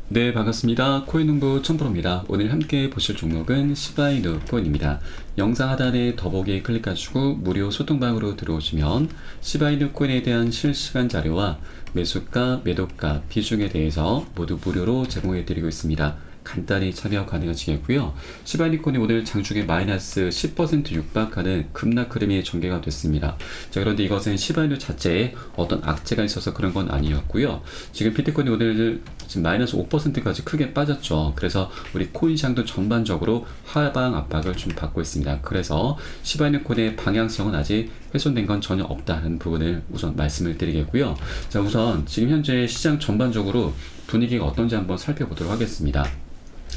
네, 반갑습니다. 코인농부 천프로입니다. 오늘 함께 보실 종목은 시바이누 코인입니다. 영상 하단에 더보기 클릭하시고 무료 소통방으로 들어오시면 시바이누 코인에 대한 실시간 자료와 매수가, 매도가, 비중에 대해서 모두 무료로 제공해 드리고 있습니다. 간단히 참여 가능하시겠고요. 시바이누 코인이 오늘 장중에 마이너스 10% 육박하는 급락 흐름이 전개가 됐습니다. 자, 그런데 이것은 시바이누 자체에 어떤 악재가 있어서 그런 건 아니었고요. 지금 비트코인이 오늘 지금 마이너스 5%까지 크게 빠졌죠. 그래서 우리 코인 시장도 전반적으로 하방 압박을 좀 받고 있습니다. 그래서 시바이누 코인의 방향성은 아직 훼손된 건 전혀 없다는 부분을 우선 말씀을 드리겠고요. 자, 우선 지금 현재 시장 전반적으로 분위기가 어떤지 한번 살펴보도록 하겠습니다.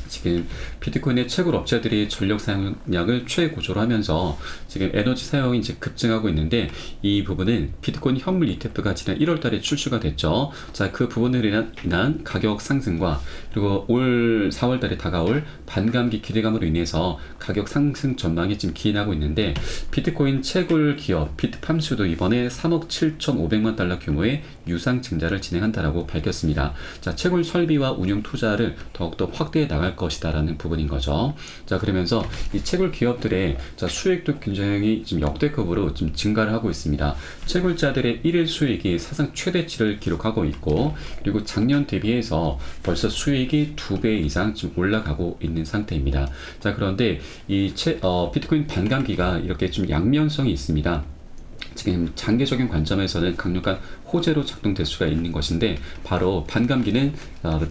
지금 비트코인의 채굴 업체들이 전력 사용량을 최고조로 하면서 지금 에너지 사용이 이제 급증하고 있는데, 이 부분은 비트코인 현물 ETF가 지난 1월달에 출시가 됐죠. 자, 그 부분으로 인한 가격 상승과 그리고 올 4월달에 다가올 반감기 기대감으로 인해서 가격 상승 전망이 지금 기인하고 있는데, 비트코인 채굴 기업 비트팜수도 이번에 3억 7,500만 달러 규모의 유상 증자를 진행한다라고 밝혔습니다. 자, 채굴 설비와 운영 투자를 더욱더 확대해 나갈 것이다라는 부분인 거죠. 자, 그러면서 이 채굴 기업들의 수익도 굉장히 지금 역대급으로 좀 증가를 하고 있습니다. 채굴자들의 1일 수익이 사상 최대치를 기록하고 있고, 그리고 작년 대비해서 벌써 수익이 2배 이상 지금 올라가고 있는 상태입니다. 자, 그런데 이 비트코인 반감기가 이렇게 좀 양면성이 있습니다. 지금 장기적인 관점에서는 강력한 호재로 작동될 수가 있는 것인데, 바로 반감기는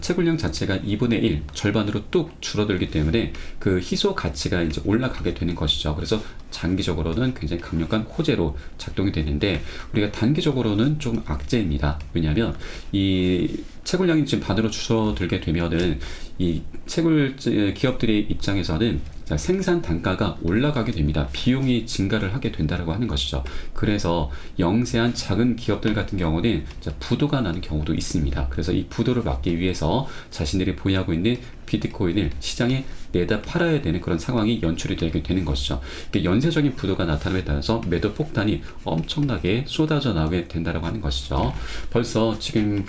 채굴량 자체가 2분의 1 절반으로 뚝 줄어들기 때문에 그 희소 가치가 이제 올라가게 되는 것이죠. 그래서 장기적으로는 굉장히 강력한 호재로 작동이 되는데, 우리가 단기적으로는 좀 악재입니다. 왜냐하면 이 채굴량이 지금 반으로 줄어들게 되면은 이 채굴 기업들의 입장에서는 생산 단가가 올라가게 됩니다. 비용이 증가를 하게 된다라고 하는 것이죠. 그래서 영세한 작은 기업들 같은 경우는 부도가 나는 경우도 있습니다. 그래서 이 부도를 막기 위해서 자신들이 보유하고 있는 비트코인을 시장에 내다 팔아야 되는 그런 상황이 연출이 되게 되는 것이죠. 연쇄적인 부도가 나타남에 따라서 매도 폭탄이 엄청나게 쏟아져 나오게 된다라고 하는 것이죠. 벌써 지금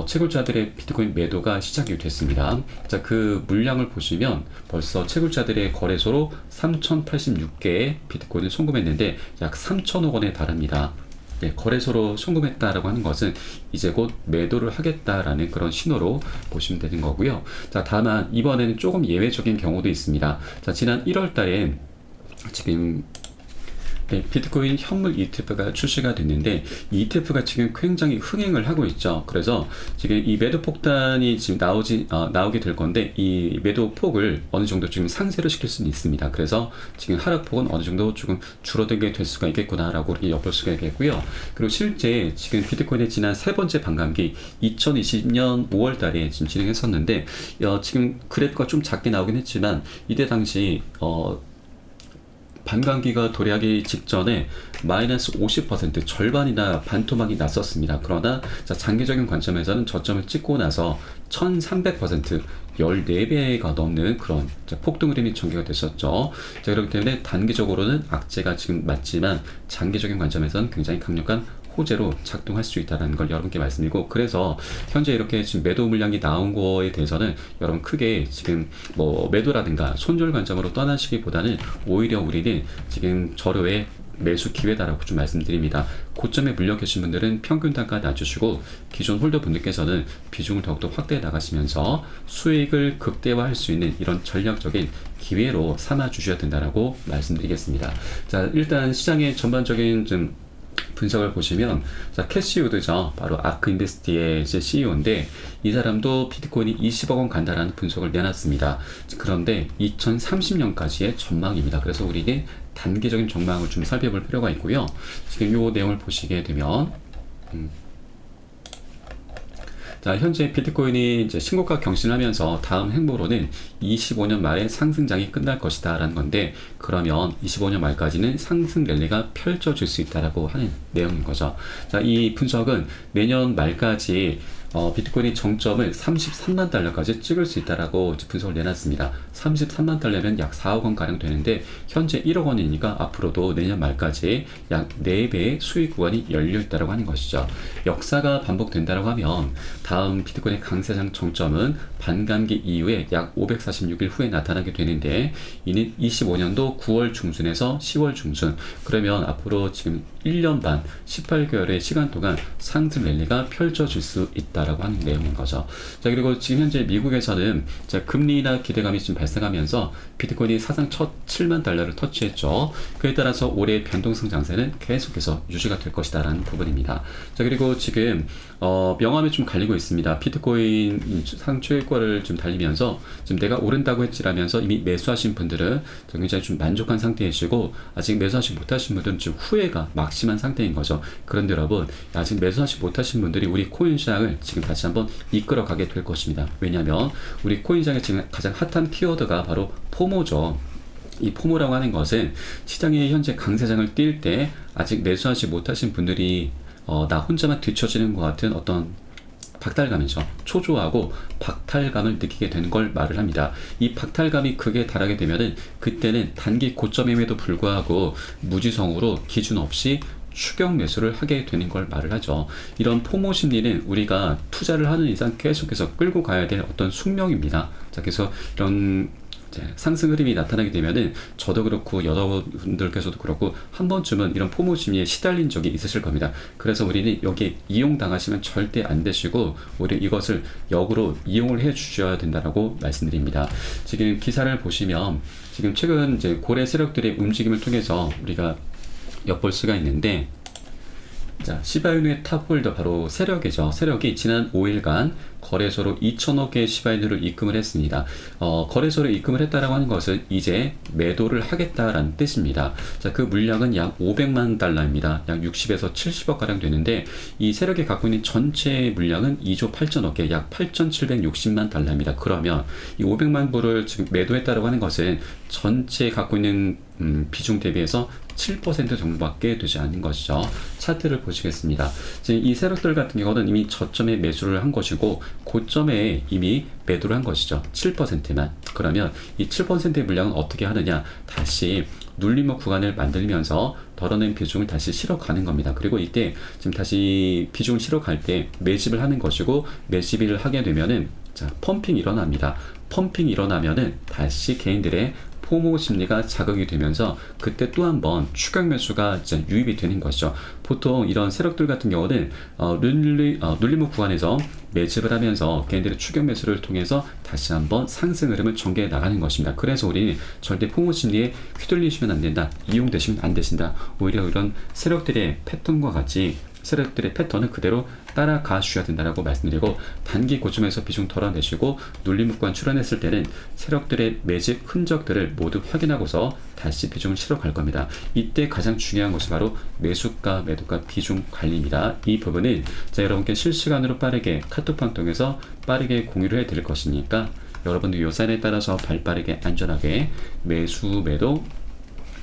채굴자들의 비트코인 매도가 시작이 됐습니다. 자, 그 물량을 보시면 벌써 채굴자들의 거래소로 3,086개의 비트코인을 송금했는데 약 3천억 원에 달합니다. 네, 거래소로 송금했다라고 하는 것은 이제 곧 매도를 하겠다라는 그런 신호로 보시면 되는 거고요. 자, 다만 이번에는 조금 예외적인 경우도 있습니다. 자, 지난 1월 달에 지금 비트코인 현물 ETF가 출시가 됐는데, 이 ETF가 지금 굉장히 흥행을 하고 있죠. 그래서 지금 이 매도 폭탄이 지금 나오게 될 건데, 이 매도 폭을 어느 정도 지금 상쇄를 시킬 수는 있습니다. 그래서 지금 하락폭은 어느 정도 조금 줄어들게 될 수가 있겠구나라고 우리 엿볼 수가 있겠고요. 그리고 실제 지금 비트코인의 지난 세 번째 반감기 2020년 5월 달에 지금 진행했었는데, 지금 그래프가 좀 작게 나오긴 했지만, 이때 당시 반감기가 도래하기 직전에 마이너스 50% 절반이나 반토막이 났었습니다. 그러나 장기적인 관점에서는 저점을 찍고 나서 1300% 14배가 넘는 그런 폭등 흐름이 전개가 됐었죠. 자, 그렇기 때문에 단기적으로는 악재가 지금 맞지만 장기적인 관점에서는 굉장히 강력한 호재로 작동할 수 있다는 걸 여러분께 말씀드리고, 그래서 현재 이렇게 지금 매도 물량이 나온 거에 대해서는 여러분 크게 지금 매도라든가 손절 관점으로 떠나시기보다는 오히려 우리는 지금 절호의 매수 기회다라고 좀 말씀드립니다. 고점에 물려 계신 분들은 평균 단가 낮추시고, 기존 홀더 분들께서는 비중을 더욱더 확대해 나가시면서 수익을 극대화할 수 있는 이런 전략적인 기회로 삼아 주셔야 된다라고 말씀드리겠습니다. 자, 일단 시장의 전반적인 좀 분석을 보시면, 자, 캐시 우드죠. 바로 아크 인베스트의 CEO인데, 이 사람도 비트코인이 20억 원 간다라는 분석을 내놨습니다. 그런데 2030년까지의 전망입니다. 그래서 우리는 단기적인 전망을 좀 살펴볼 필요가 있고요. 지금 이 내용을 보시게 되면, 자, 현재 비트코인이 이제 신고가 경신을 하면서 다음 행보로는 25년 말에 상승장이 끝날 것이다 라는 건데, 그러면 25년 말까지는 상승 랠리가 펼쳐질 수 있다라고 하는 내용인 거죠. 자, 이 분석은 내년 말까지 비트코인이 정점을 33만 달러까지 찍을 수 있다라고 분석을 내놨습니다. 33만 달러면 약 4억 원 가량 되는데 현재 1억 원이니까 앞으로도 내년 말까지 약 4배의 수익 구간이 열려 있다라고 하는 것이죠. 역사가 반복된다라고 하면 다음 비트코인의 강세장 정점은 반감기 이후에 약 546일 후에 나타나게 되는데 이는 25년도 9월 중순에서 10월 중순, 그러면 앞으로 지금 1년 반 18개월의 시간 동안 상승 랠리가 펼쳐질 수 있다라고 하는 내용인 거죠. 자, 그리고 지금 현재 미국에서는 금리나 기대감이 좀 발생하면서 비트코인이 사상 첫 7만 달러를 터치했죠. 그에 따라서 올해 변동성 장세는 계속해서 유지가 될 것이다라는 부분입니다. 자, 그리고 지금 명암이 좀 갈리고 있습니다. 비트코인 상최고를 좀 달리면서 지금 내가 오른다고 했지라면서 이미 매수하신 분들은 굉장히 좀 만족한 상태이시고, 아직 매수하지 못하신 분들은 지금 후회가 막심한 상태인 거죠. 그런데 여러분, 아직 매수하지 못하신 분들이 우리 코인 시장을 지금 다시 한번 이끌어 가게 될 것입니다. 왜냐하면 우리 코인 시장의 지금 가장 핫한 키워드가 바로 포모죠. 이 포모라고 하는 것은 시장에 현재 강세장을 띌 때 아직 매수하지 못하신 분들이 나 혼자만 뒤처지는 것 같은 어떤 박탈감이죠. 초조하고 박탈감을 느끼게 되는 걸 말을 합니다. 이 박탈감이 극에 달하게 되면은 그때는 단기 고점임에도 불구하고 무지성으로 기준 없이 추격 매수를 하게 되는 걸 말을 하죠. 이런 포모 심리는 우리가 투자를 하는 이상 계속해서 끌고 가야 될 어떤 숙명입니다. 자, 그래서 이런 상승 흐름이 나타나게 되면은 저도 그렇고 여러분들께서도 그렇고 한 번쯤은 이런 포모 심리에 시달린 적이 있으실 겁니다. 그래서 우리는 여기에 이용당하시면 절대 안 되시고 오히려 이것을 역으로 이용을 해 주셔야 된다라고 말씀드립니다. 지금 기사를 보시면 지금 최근 이제 고래 세력들의 움직임을 통해서 우리가 엿볼 수가 있는데, 자, 시바이누의 탑홀더 바로 세력이죠. 세력이 지난 5일간 거래소로 2천억 개의 시바이누를 입금을 했습니다. 거래소로 입금을 했다라고 하는 것은 이제 매도를 하겠다라는 뜻입니다. 자, 그 물량은 약 500만 달러입니다. 약 60에서 70억 가량 되는데 이 세력이 갖고 있는 전체 물량은 2조 8천억 개, 약 8,760만 달러입니다. 그러면 이 500만 불을 지금 매도했다라고 하는 것은 전체 갖고 있는 비중 대비해서 7% 정도밖에 되지 않는 것이죠. 차트를 보시겠습니다. 지금 이 세력들 같은 경우는 이미 저점에 매수를 한 것이고 고점에 이미 매도를 한 것이죠. 7%만. 그러면 이 7%의 물량은 어떻게 하느냐? 다시 눌림목 구간을 만들면서 덜어낸 비중을 다시 실어가는 겁니다. 그리고 이때 지금 다시 비중을 실어갈 때 매집을 하는 것이고, 매집을 하게 되면은 자, 펌핑이 일어납니다. 펌핑이 일어나면은 다시 개인들의 포모 심리가 자극이 되면서 그때 또 한 번 추격 매수가 이제 유입이 되는 것이죠. 보통 이런 세력들 같은 경우는 눌림목 구간에서 매집을 하면서 개인들의 추격 매수를 통해서 다시 한번 상승 흐름을 전개해 나가는 것입니다. 그래서 우리는 절대 포모 심리에 휘둘리시면 안 된다, 이용되시면 안 되신다. 오히려 이런 세력들의 패턴과 같이 세력들의 패턴을 그대로 따라가 주셔야 된다라고 말씀드리고, 단기 고점에서 비중 덜어내시고 눌림목관 출현했을 때는 세력들의 매집 흔적들을 모두 확인하고서 다시 비중을 실어갈 겁니다. 이때 가장 중요한 것이 바로 매수가, 매도가 비중 관리입니다. 이 부분은 여러분께 실시간으로 빠르게 카톡방 통해서 빠르게 공유를 해드릴 것이니까 여러분들 요 사인에 따라서 발빠르게 안전하게 매수, 매도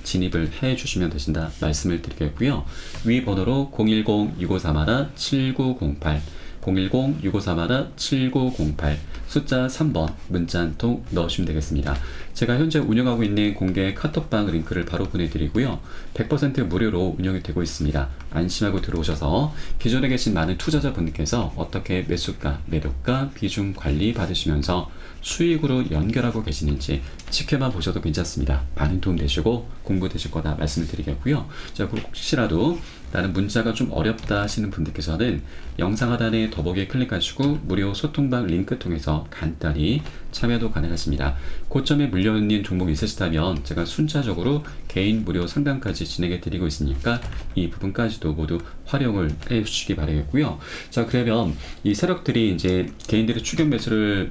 진입을 해 주시면 되신다 말씀을 드리겠고요. 위 번호로 010-6531-7908 010-6531-7908 숫자 3번 문자 한 통 넣으시면 되겠습니다. 제가 현재 운영하고 있는 공개 카톡방 링크를 바로 보내드리고요. 100% 무료로 운영이 되고 있습니다. 안심하고 들어오셔서 기존에 계신 많은 투자자분들께서 어떻게 매수가, 매도가, 비중 관리 받으시면서 수익으로 연결하고 계시는지 지켜만 보셔도 괜찮습니다. 많은 도움 되시고 공부 되실 거다 말씀을 드리겠고요. 자, 혹시라도 나는 문자가 좀 어렵다 하시는 분들께서는 영상 하단에 더보기에 클릭하시고 무료 소통방 링크 통해서 간단히 참여도 가능하십니다. 고점에 물려있는 종목이 있으시다면 제가 순차적으로 개인 무료 상담까지 진행해 드리고 있으니까 이 부분까지도 모두 활용을 해 주시기 바라겠고요. 자, 그러면 이 세력들이 이제 개인들의 추격 매수를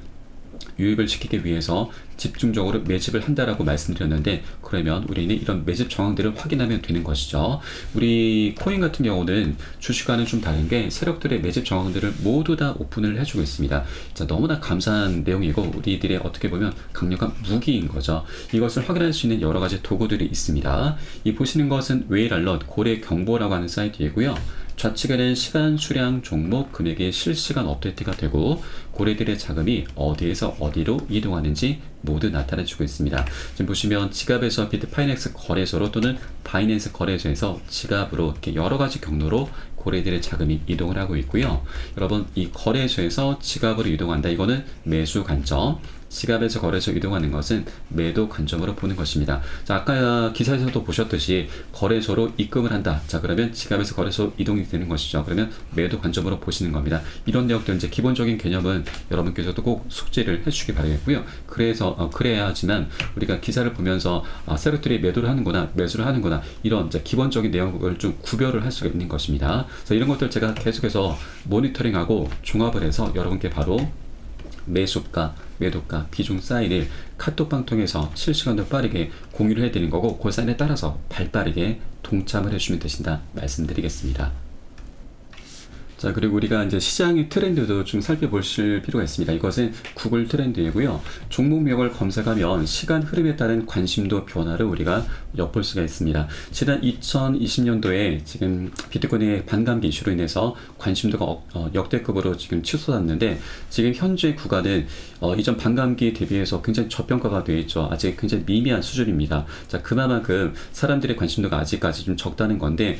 유입을 시키기 위해서 집중적으로 매집을 한다라고 말씀드렸는데, 그러면 우리는 이런 매집 정황들을 확인하면 되는 것이죠. 우리 코인 같은 경우는 주식과는 좀 다른 게 세력들의 매집 정황들을 모두 다 오픈을 해주고 있습니다. 자, 너무나 감사한 내용이고 우리들의 어떻게 보면 강력한 무기인 거죠. 이것을 확인할 수 있는 여러 가지 도구들이 있습니다. 이 보시는 것은 웨일 알럿 고래 경보라고 하는 사이트이고요. 좌측에는 시간, 수량, 종목, 금액이 실시간 업데이트가 되고 고래들의 자금이 어디에서 어디로 이동하는지 모두 나타내주고 있습니다. 지금 보시면 지갑에서 비트파이넥스 거래소로 또는 바이낸스 거래소에서 지갑으로 이렇게 여러 가지 경로로 고래들의 자금이 이동을 하고 있고요. 여러분, 이 거래소에서 지갑으로 이동한다. 이거는 매수 관점. 지갑에서 거래소 이동하는 것은 매도 관점으로 보는 것입니다. 자, 아까 기사에서도 보셨듯이 거래소로 입금을 한다. 자, 그러면 지갑에서 거래소 이동이 되는 것이죠. 그러면 매도 관점으로 보시는 겁니다. 이런 내용들 이제 기본적인 개념은 여러분께서도 꼭 숙지를 해주시기 바라겠고요. 그래야지만 우리가 기사를 보면서 세력들이 매도를 하는구나, 매수를 하는구나, 이런 이제 기본적인 내용을 좀 구별을 할 수가 있는 것입니다. 그래서 이런 것들 제가 계속해서 모니터링하고 종합을 해서 여러분께 바로 매수가, 매도가, 비중 사인을 카톡방 통해서 실시간으로 빠르게 공유를 해드리는 거고, 그 사인에 따라서 발빠르게 동참을 해주시면 되신다 말씀드리겠습니다. 자, 그리고 우리가 이제 시장의 트렌드도 좀 살펴보실 필요가 있습니다. 이것은 구글 트렌드이고요. 종목명을 검색하면 시간 흐름에 따른 관심도 변화를 우리가 엿볼 수가 있습니다. 지난 2020년도에 지금 비트코인의 반감기 이슈로 인해서 관심도가 역대급으로 지금 치솟았는데, 지금 현재 구간은 이전 반감기 대비해서 굉장히 저평가가 되어 있죠. 아직 굉장히 미미한 수준입니다. 자, 그만큼 사람들의 관심도가 아직까지 좀 적다는 건데,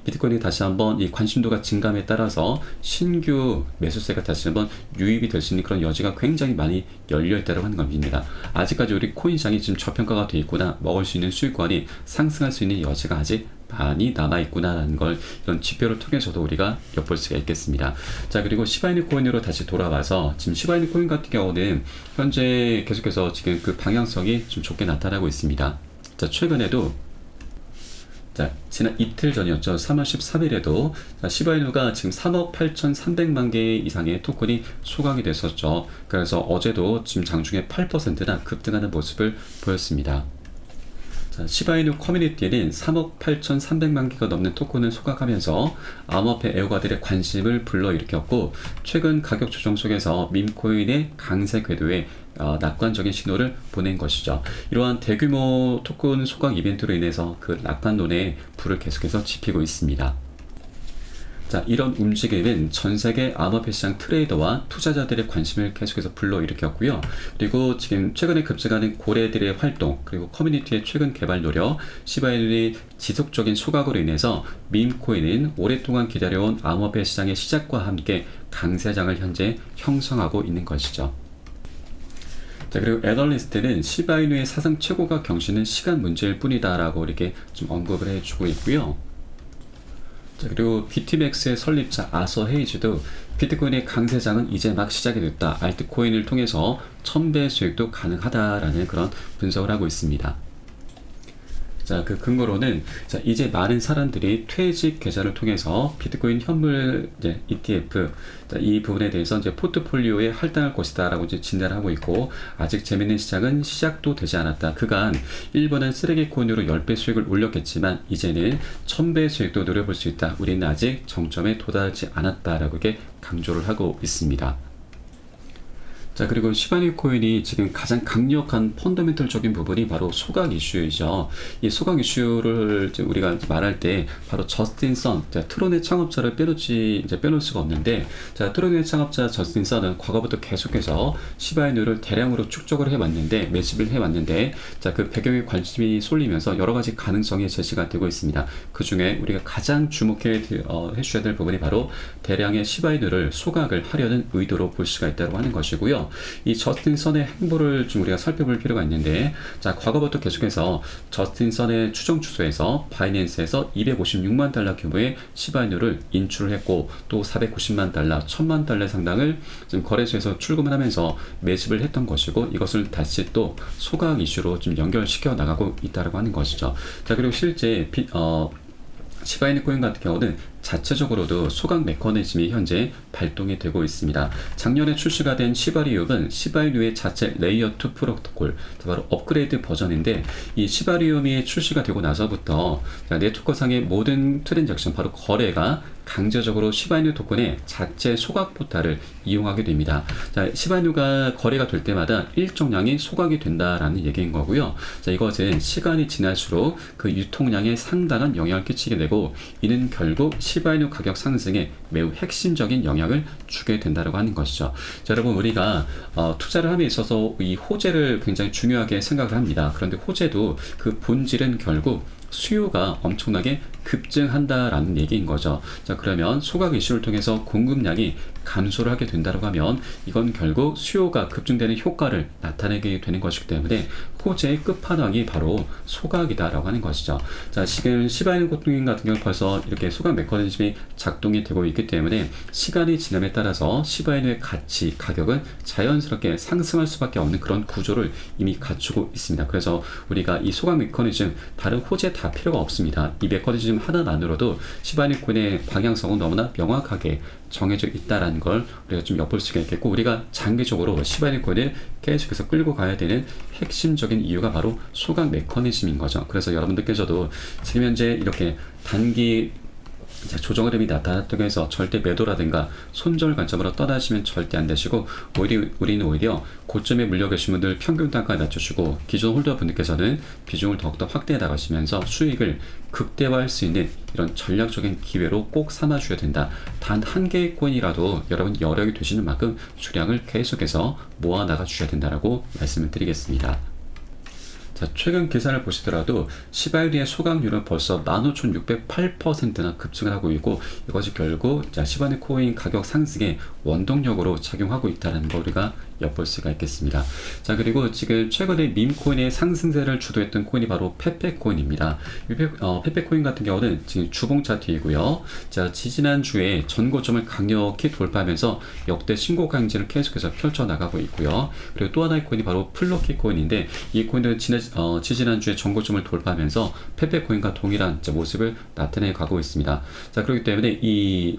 비트코인이 다시 한번 이 관심도가 증감에 따라서 신규 매수세가 다시 한번 유입이 될 수 있는 그런 여지가 굉장히 많이 열려 있다고 하는 겁니다. 아직까지 우리 코인 시장이 지금 저평가가 되어 있구나, 먹을 수 있는 수익권이 상승할 수 있는 여지가 아직 많이 남아있구나라는 걸 이런 지표를 통해서도 우리가 엿볼 수가 있겠습니다. 자, 그리고 시바이누 코인으로 다시 돌아와서, 지금 시바이누 코인 같은 경우는 현재 계속해서 지금 그 방향성이 좀 좋게 나타나고 있습니다. 자, 최근에도 지난 이틀 전이었죠. 3월 13일에도 시바이누가 지금 3억 8,300만 개 이상의 토큰이 소각이 됐었죠. 그래서 어제도 지금 장중에 8%나 급등하는 모습을 보였습니다. 자, 시바이누 커뮤니티는 3억 8,300만 개가 넘는 토큰을 소각하면서 암호화폐 애호가들의 관심을 불러일으켰고, 최근 가격 조정 속에서 밈코인의 강세 궤도에 낙관적인 신호를 보낸 것이죠. 이러한 대규모 토큰 소각 이벤트로 인해서 그 낙관론에 불을 계속해서 지피고 있습니다. 자, 이런 움직임은 전 세계 암호화폐 시장 트레이더와 투자자들의 관심을 계속해서 불러일으켰고요. 그리고 지금 최근에 급증하는 고래들의 활동, 그리고 커뮤니티의 최근 개발 노력, 시바이누의 지속적인 소각으로 인해서 밈코인은 오랫동안 기다려온 암호화폐 시장의 시작과 함께 강세장을 현재 형성하고 있는 것이죠. 자, 그리고 애널리스트는 시바이누의 사상 최고가 경신은 시간 문제일 뿐이다 라고 이렇게 좀 언급을 해주고 있고요. 자, 그리고 비트맥스의 설립자 아서 헤이즈도 비트코인의 강세장은 이제 막 시작이 됐다, 알트코인을 통해서 1000배 수익도 가능하다라는 그런 분석을 하고 있습니다. 자, 그 근거로는 이제 많은 사람들이 퇴직 계좌를 통해서 비트코인 현물 ETF 이 부분에 대해서 이제 포트폴리오에 할당할 것이다라고 이제 진단을 하고 있고, 아직 재밌는 시장은 시작도 되지 않았다. 그간 일본은 쓰레기 코인으로 10배 수익을 올렸겠지만 이제는 1000배 수익도 노려볼 수 있다. 우리는 아직 정점에 도달하지 않았다라고 이렇게 강조를 하고 있습니다. 자, 그리고 시바이누 코인이 지금 가장 강력한 펀더멘털적인 부분이 바로 소각 이슈이죠. 이 소각 이슈를 우리가 말할 때 바로 저스틴 선, 트론의 창업자를 빼놓을 수가 없는데, 자, 트론의 창업자 저스틴 선은 과거부터 계속해서 시바이누를 대량으로 축적을 해왔는데, 매집을 해왔는데, 자, 그 배경에 관심이 쏠리면서 여러 가지 가능성이 제시가 되고 있습니다. 그 중에 우리가 가장 주목해 주셔야 될 부분이 바로 대량의 시바이누를 소각을 하려는 의도로 볼 수가 있다고 하는 것이고요. 이 저스틴 선의 행보를 좀 우리가 살펴볼 필요가 있는데, 자, 과거부터 계속해서 저스틴 선의 추정 주소에서 바이낸스에서 256만 달러 규모의 시바이누를 인출을 했고, 또 490만 달러, 1000만 달러 상당을 지금 거래소에서 출금을 하면서 매집을 했던 것이고, 이것을 다시 또 소각 이슈로 좀 연결시켜 나가고 있다고 하는 것이죠. 자, 그리고 실제 시바이누 코인 같은 경우는 자체적으로도 소각 메커니즘이 현재 발동이 되고 있습니다. 작년에 출시가 된 시바리움은 시바이누의 자체 레이어 2 프로토콜, 바로 업그레이드 버전인데, 이 시바리움이 출시가 되고 나서부터 네트워크상의 모든 트랜잭션, 바로 거래가 강제적으로 시바이누 토큰의 자체 소각 포탈을 이용하게 됩니다. 자, 시바이누가 거래가 될 때마다 일정량이 소각이 된다라는 얘기인 거고요. 자, 이것은 시간이 지날수록 그 유통량에 상당한 영향을 끼치게 되고, 이는 결국 시바이누 가격 상승에 매우 핵심적인 영향을 주게 된다고 하는 것이죠. 자, 여러분 우리가 투자를 함에 있어서 이 호재를 굉장히 중요하게 생각을 합니다. 그런데 호재도 그 본질은 결국 수요가 엄청나게 급증한다라는 얘기인 거죠. 자, 그러면 소각 이슈를 통해서 공급량이 감소를 하게 된다고 하면 이건 결국 수요가 급증되는 효과를 나타내게 되는 것이기 때문에 호재의 끝판왕이 바로 소각이다라고 하는 것이죠. 자, 지금 시바이누 코인 같은 경우 벌써 이렇게 소각 메커니즘이 작동이 되고 있기 때문에 시간이 지남에 따라서 시바이누의 가치, 가격은 자연스럽게 상승할 수밖에 없는 그런 구조를 이미 갖추고 있습니다. 그래서 우리가 이 소각 메커니즘 다른 호재 다 필요가 없습니다. 이 메커니즘 하나만으로도 시바이누 코인의 방향성은 너무나 명확하게 정해져 있다라는 걸 우리가 좀 엿볼 수가 있겠고, 우리가 장기적으로 시바이누 코인을 계속해서 끌고 가야 되는 핵심적인 이유가 바로 소각 메커니즘인 거죠. 그래서 여러분들께서도 지금 현재 이렇게 단기 조정 흐름이 나타났다고 해서 절대 매도라든가 손절 관점으로 떠나시면 절대 안 되시고, 우리는 오히려 고점에 물려 계신 분들 평균 단가 낮춰주고, 기존 홀더 분들께서는 비중을 더욱더 확대해 나가시면서 수익을 극대화할 수 있는 이런 전략적인 기회로 꼭 삼아주셔야 된다. 단 한 개의 코인이라도 여러분 여력이 되시는 만큼 주량을 계속해서 모아 나가 주셔야 된다라고 말씀을 드리겠습니다. 자, 최근 계산을 보시더라도 시바이누의 소각률은 벌써 15,608%나 급증을 하고 있고, 이것이 결국 시바이누 코인 가격 상승의 원동력으로 작용하고 있다는 걸 우리가 엿볼 수가 있겠습니다. 자, 그리고 지금 최근에 밈코인의 상승세를 주도했던 코인이 바로 페페코인입니다. 페페코인 같은 경우는 지금 주봉 차트이고요. 자, 지지난주에 전고점을 강력히 돌파하면서 역대 신고가 행진을 계속해서 펼쳐나가고 있고요. 그리고 또 하나의 코인이 바로 플로키 코인인데, 이 코인은 지지난주에 전고점을 돌파하면서 페페코인과 동일한 모습을 나타내 가고 있습니다. 자, 그렇기 때문에 이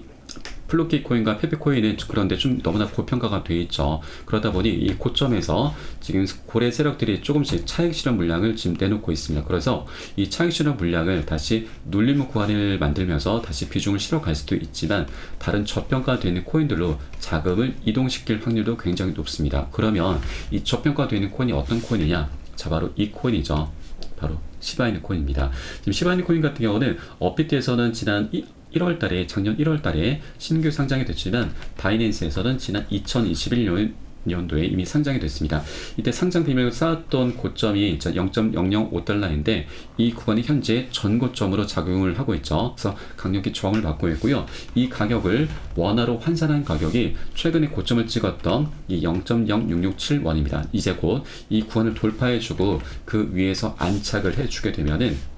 플로키 코인과 페페코인은 그런데 좀 너무나 고평가가 되어 있죠. 그러다 보니 이 고점에서 지금 고래 세력들이 조금씩 차익 실현 물량을 지금 내놓고 있습니다. 그래서 이 차익 실현 물량을 다시 눌림 구간을 만들면서 다시 비중을 실어갈 수도 있지만, 다른 저평가되어 있는 코인들로 자금을 이동시킬 확률도 굉장히 높습니다. 그러면 이 저평가되어 있는 코인이 어떤 코인이냐? 자, 바로 이 코인이죠. 바로 시바이누 코인입니다. 지금 시바이누 코인 같은 경우는 업비트에서는 지난 1월 달에, 작년 1월 달에 신규 상장이 됐지만, 바이낸스에서는 지난 2021년도에 이미 상장이 됐습니다. 이때 상장 비밀을 쌓았던 고점이 0.005달러인데 이 구간이 현재 전고점으로 작용을 하고 있죠. 그래서 강력히 저항을 받고 있고요. 이 가격을 원화로 환산한 가격이 최근에 고점을 찍었던 이 0.0667원입니다. 이제 곧 이 구간을 돌파해주고 그 위에서 안착을 해주게 되면은,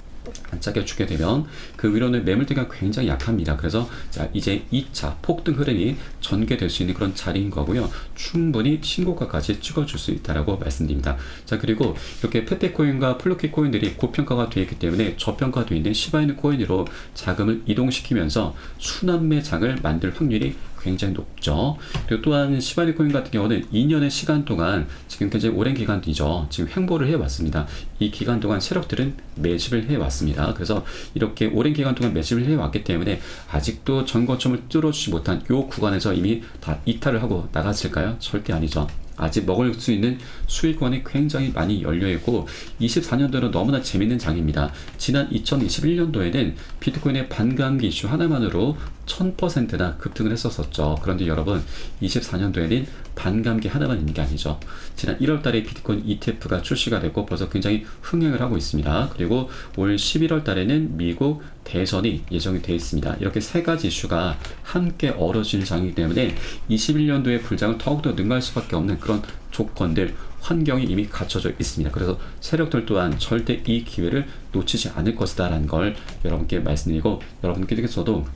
안착해주게 되면 그 위로는 매물대가 굉장히 약합니다. 그래서 자, 이제 2차 폭등 흐름이 전개될 수 있는 그런 자리인 거고요. 충분히 신고가까지 찍어줄 수 있다라고 말씀드립니다. 자, 그리고 이렇게 페페코인과 플로키 코인들이 고평가가 되어 있기 때문에 저평가되어 있는 시바이누 코인으로 자금을 이동시키면서 순환매장을 만들 확률이 굉장히 높죠. 그리고 또한 시바이누 코인 같은 경우는 2년의 시간 동안, 지금 굉장히 오랜 기간이죠. 지금 횡보를 해왔습니다. 이 기간 동안 세력들은 매집을 해왔습니다. 그래서 이렇게 오랜 기간 동안 매집을 해왔기 때문에 아직도 전고점을 뚫어주지 못한 이 구간에서 이미 다 이탈을 하고 나갔을까요? 절대 아니죠. 아직 먹을 수 있는 수익권이 굉장히 많이 열려있고, 24년도는 너무나 재밌는 장입니다. 지난 2021년도에는 비트코인의 반감기 이슈 하나만으로 1000%나 급등을 했었었죠. 그런데 여러분, 24년도에는 반감기 하나만 있는 게 아니죠. 지난 1월 달에 비트코인 ETF가 출시가 됐고 벌써 굉장히 흥행을 하고 있습니다. 그리고 올 11월 달에는 미국 대선이 예정이 되어 있습니다. 이렇게 세 가지 이슈가 함께 어우러진 장이기 때문에 21년도의 불장을 더욱더 능가할 수밖에 없는 그런 조건들, 환경이 이미 갖춰져 있습니다. 그래서 세력들 또한 절대 이 기회를 놓치지 않을 것이다 라는 걸 여러분께 말씀드리고, 여러분께서도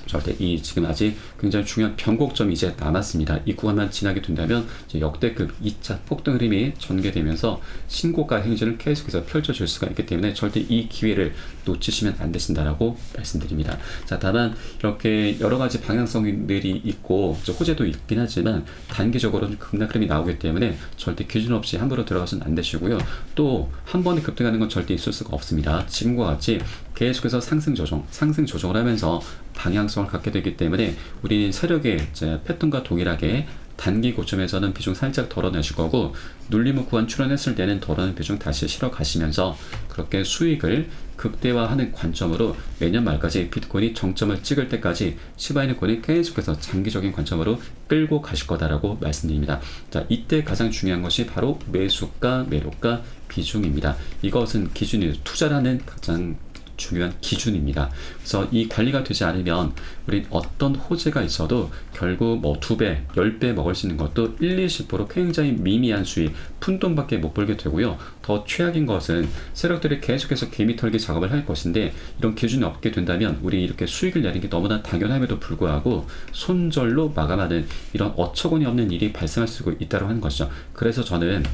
절대 이 지금 아직 굉장히 중요한 변곡점이 이제 남았습니다. 이 구간만 지나게 된다면 이제 역대급 2차 폭등 흐름이 전개되면서 신고가 행진을 계속해서 펼쳐줄 수가 있기 때문에 절대 이 기회를 놓치시면 안 되신다라고 말씀드립니다. 자, 다만 이렇게 여러 가지 방향성들이 있고 호재도 있긴 하지만 단기적으로는 급락 흐름이 나오기 때문에 절대 기준 없이 함부로 들어가서는 안 되시고요. 또 한 번에 급등하는 건 절대 있을 수가 없습니다. 지금과 같이 계속해서 상승 조정을 하면서 방향성을 갖게 되기 때문에 우리는 세력의 패턴과 동일하게 단기 고점에서는 비중 살짝 덜어내실 거고, 눌림 구간 출현했을 때는 덜어낸 비중 다시 실어 가시면서 그렇게 수익을 극대화하는 관점으로 내년 말까지 비트코인이 정점을 찍을 때까지 시바이누 코인이 계속해서 장기적인 관점으로 끌고 가실 거다라고 말씀드립니다. 자, 이때 가장 중요한 것이 바로 매수가, 매도가 비중입니다. 이것은 기준이 투자라는 가장 중요한 기준입니다. 그래서 이 관리가 되지 않으면 우리 어떤 호재가 있어도 결국 뭐 2배, 10배 먹을 수 있는 것도 1, 20% 굉장히 미미한 수익, 푼돈밖에 못 벌게 되고요. 더 최악인 것은 세력들이 계속해서 개미 털기 작업을 할 것인데, 이런 기준이 없게 된다면 우리 이렇게 수익을 내는 게 너무나 당연함에도 불구하고 손절로 마감하는 이런 어처구니 없는 일이 발생할 수 있다고 하는 것이죠. 그래서 저는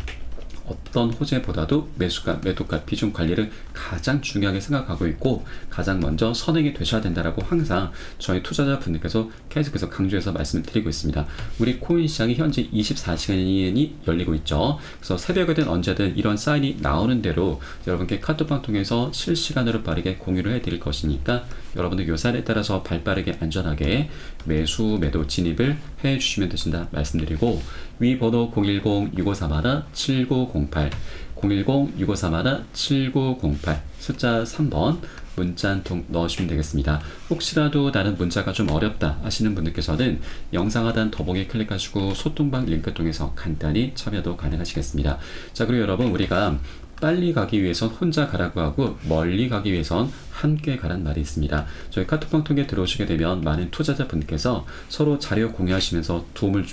어떤 호재보다도 매수가, 매도가 비중 관리를 가장 중요하게 생각하고 있고, 가장 먼저 선행이 되셔야 된다라고 항상 저희 투자자분들께서 계속해서 강조해서 말씀을 드리고 있습니다. 우리 코인 시장이 현재 24시간이 열리고 있죠. 그래서 새벽이든 언제든 이런 사인이 나오는 대로 여러분께 카톡방 통해서 실시간으로 빠르게 공유를 해드릴 것이니까, 여러분들 요사에 따라서 발빠르게 안전하게 매수, 매도 진입을 해주시면 되신다 말씀드리고, 위 번호 010-6531-7908 010-6531-7908 숫자 3번 문자 한 통 넣으시면 되겠습니다. 혹시라도 나는 문자가 좀 어렵다 하시는 분들께서는 영상 하단 더보기 클릭하시고 소통방 링크 통해서 간단히 참여도 가능하시겠습니다. 자, 그리고 여러분, 우리가 빨리 가기 위해선 혼자 가라고 하고, 멀리 가기 위해선 함께 가란 말이 있습니다. 저희 카톡방 통해 들어오시게 되면 많은 투자자분께서 서로 자료 공유하시면서 도움을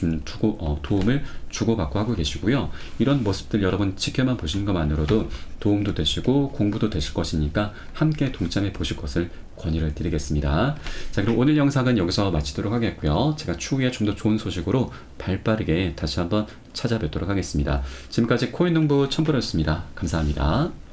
주고받고 하고 계시고요. 이런 모습들 여러분 지켜만 보시는 것만으로도 도움도 되시고 공부도 되실 것이니까 함께 동참해 보실 것을 권유를 드리겠습니다. 자, 그럼 오늘 영상은 여기서 마치도록 하겠고요. 제가 추후에 좀 더 좋은 소식으로 발빠르게 다시 한번 찾아뵙도록 하겠습니다. 지금까지 코인농부 첨부였습니다. 감사합니다.